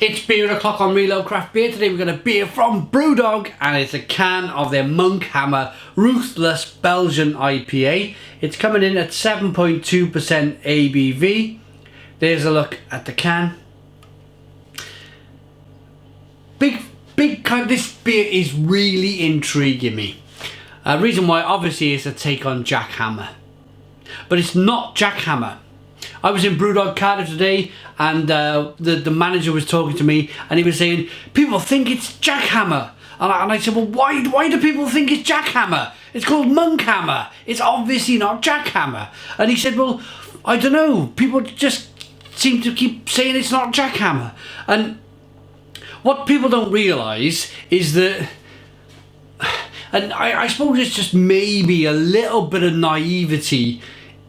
It's beer o'clock on Reload Craft Beer. Today we've got a beer from Brewdog and it's a can of their Monk Hammer Ruthless Belgian IPA. It's coming in at 7.2% ABV. There's a look at the can. Big kind. This beer is really intriguing me. Reason why obviously is a take on Jack Hammer, but it's not Jack Hammer. I was in Brewdog Cardiff today and the manager was talking to me and he was saying people think it's Jack Hammer, and I said, well, why do people think it's Jack Hammer? It's called Monk Hammer. It's obviously not Jack Hammer. And he said, well, I don't know, people just seem to keep saying it's not Jack Hammer. And what people don't realise is that, and I suppose it's just maybe a little bit of naivety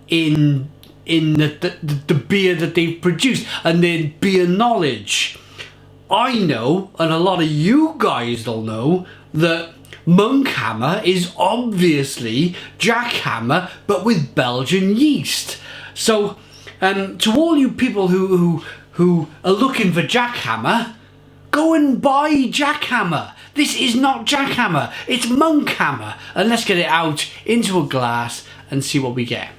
in the beer that they've produced and their beer knowledge. I know, and a lot of you guys will know, that Monk Hammer is obviously Jack Hammer but with Belgian yeast. So to all you people who are looking for Jack Hammer, go and buy Jack Hammer. This is not Jack Hammer, it's Monk Hammer. And let's get it out into a glass and see what we get.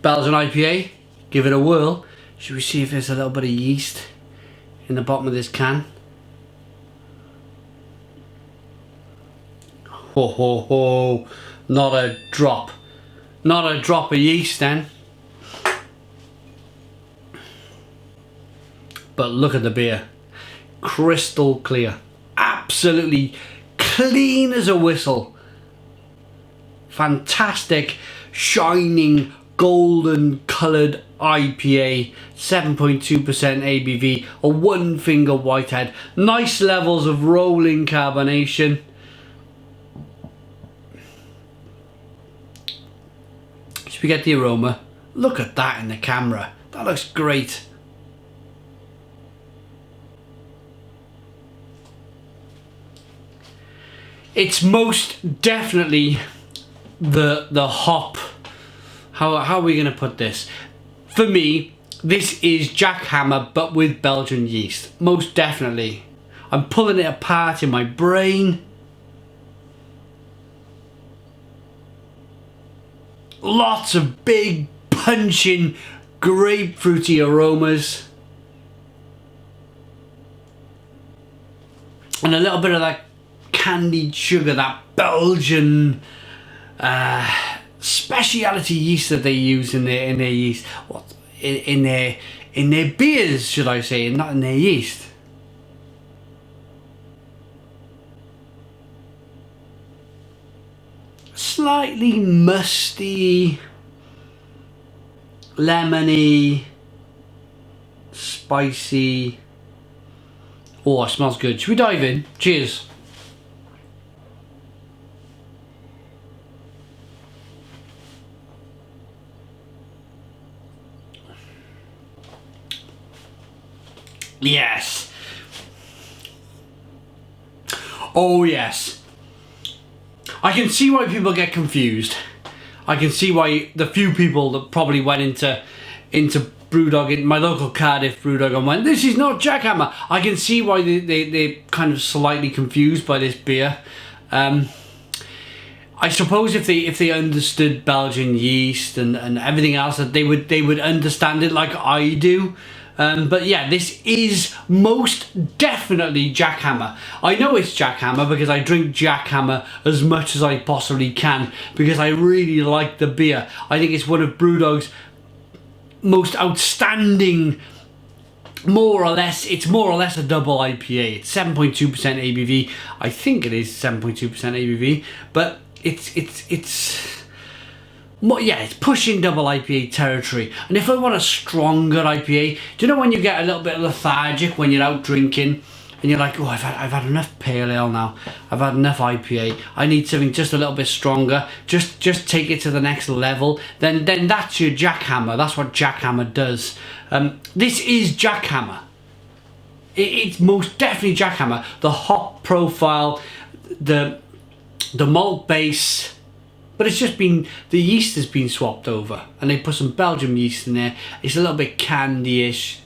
Belgian IPA, give it a whirl. Should we see if there's a little bit of yeast in the bottom of this can? Ho ho ho, not a drop. Not a drop of yeast then. But look at the beer. Crystal clear. Absolutely clean as a whistle. Fantastic, shining, golden coloured IPA, 7.2% ABV, a one finger whitehead, nice levels of rolling carbonation. Should we get the aroma? Look at that in the camera, that looks great. It's most definitely the hop. How are we going to put this? For me, this is Jack Hammer but with Belgian yeast. Most definitely. I'm pulling it apart in my brain. Lots of big, punching, grapefruity aromas. And a little bit of that candied sugar, that Belgian speciality yeast that they use in their yeast, in their beers, should I say, and not in their yeast. Slightly musty, lemony, spicy. Oh, it smells good. Should we dive in? Cheers. Yes. Oh yes. I can see why people get confused. I can see why the few people that probably went into Brewdog, in my local Cardiff Brewdog, and went, this is not Jack Hammer. I can see why they're kind of slightly confused by this beer. I suppose if they understood Belgian yeast and everything else, that they would understand it like I do. But yeah, this is most definitely Jack Hammer. I know it's Jack Hammer because I drink Jack Hammer as much as I possibly can because I really like the beer. I think it's one of Brewdog's most outstanding, it's more or less a double IPA. It's 7.2% ABV. I think it is 7.2% ABV, but it's pushing double IPA territory. And if I want a stronger IPA, do you know when you get a little bit lethargic when you're out drinking and you're like, oh, I've had enough pale ale now, I've had enough IPA, I need something just a little bit stronger, just take it to the next level, then that's your Jack Hammer. That's what Jack Hammer does. This is jackhammer. It's most definitely jackhammer. The hop profile, the malt base, but it's just been, the yeast has been swapped over, and they put some Belgian yeast in there. It's a little bit candy-ish.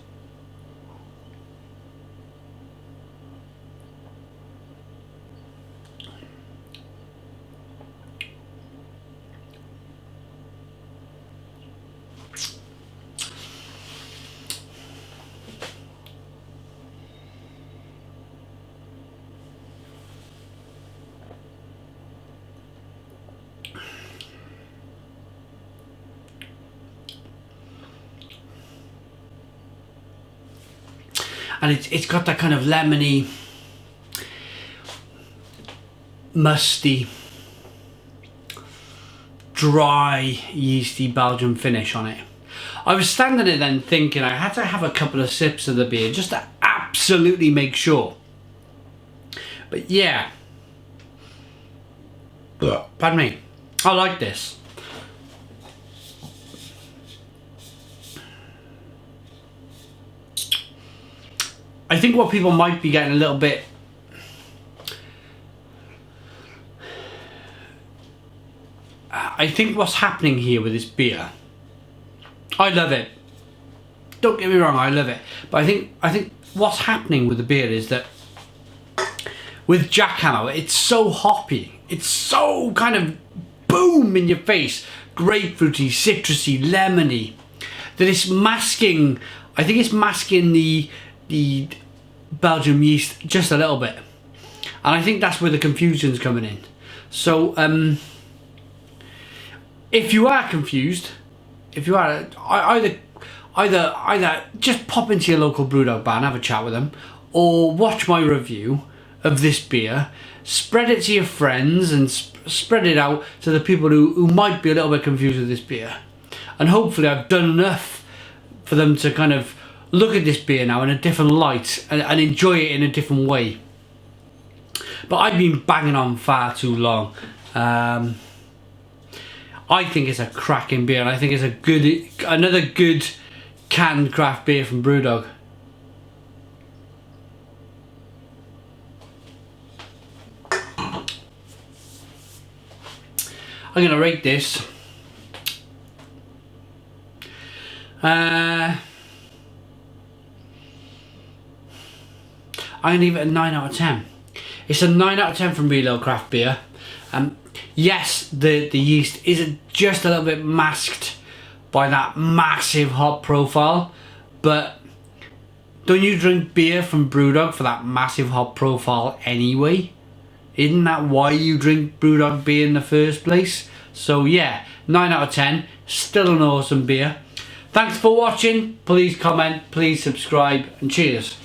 And it's got that kind of lemony, musty, dry, yeasty Belgian finish on it. I was standing there then thinking I had to have a couple of sips of the beer just to absolutely make sure. But yeah, pardon me, I like this. I think what people might be getting a little bit I think what's happening here with this beer, I love it, don't get me wrong, I love it, but I think what's happening with the beer is that with jackhammer, it's so hoppy, it's so kind of boom in your face, grapefruity, citrusy, lemony, that it's masking, I think it's masking the Belgian yeast just a little bit, and I think that's where the confusion's coming in. So if you are confused, if you are, either just pop into your local Brewdog bar and have a chat with them, or watch my review of this beer, spread it to your friends and spread it out to the people who might be a little bit confused with this beer, and hopefully I've done enough for them to kind of look at this beer now in a different light and enjoy it in a different way. But I've been banging on far too long. I think it's a cracking beer, and I think it's another good canned craft beer from Brewdog. I'm gonna rate this I'm going to give it a 9 out of 10. It's a 9 out of 10 from Real Craft Beer. Yes, the yeast is just a little bit masked by that massive hop profile, but don't you drink beer from Brewdog for that massive hop profile anyway? Isn't that why you drink Brewdog beer in the first place? So yeah, 9 out of 10, still an awesome beer. Thanks for watching, please comment, please subscribe, and cheers.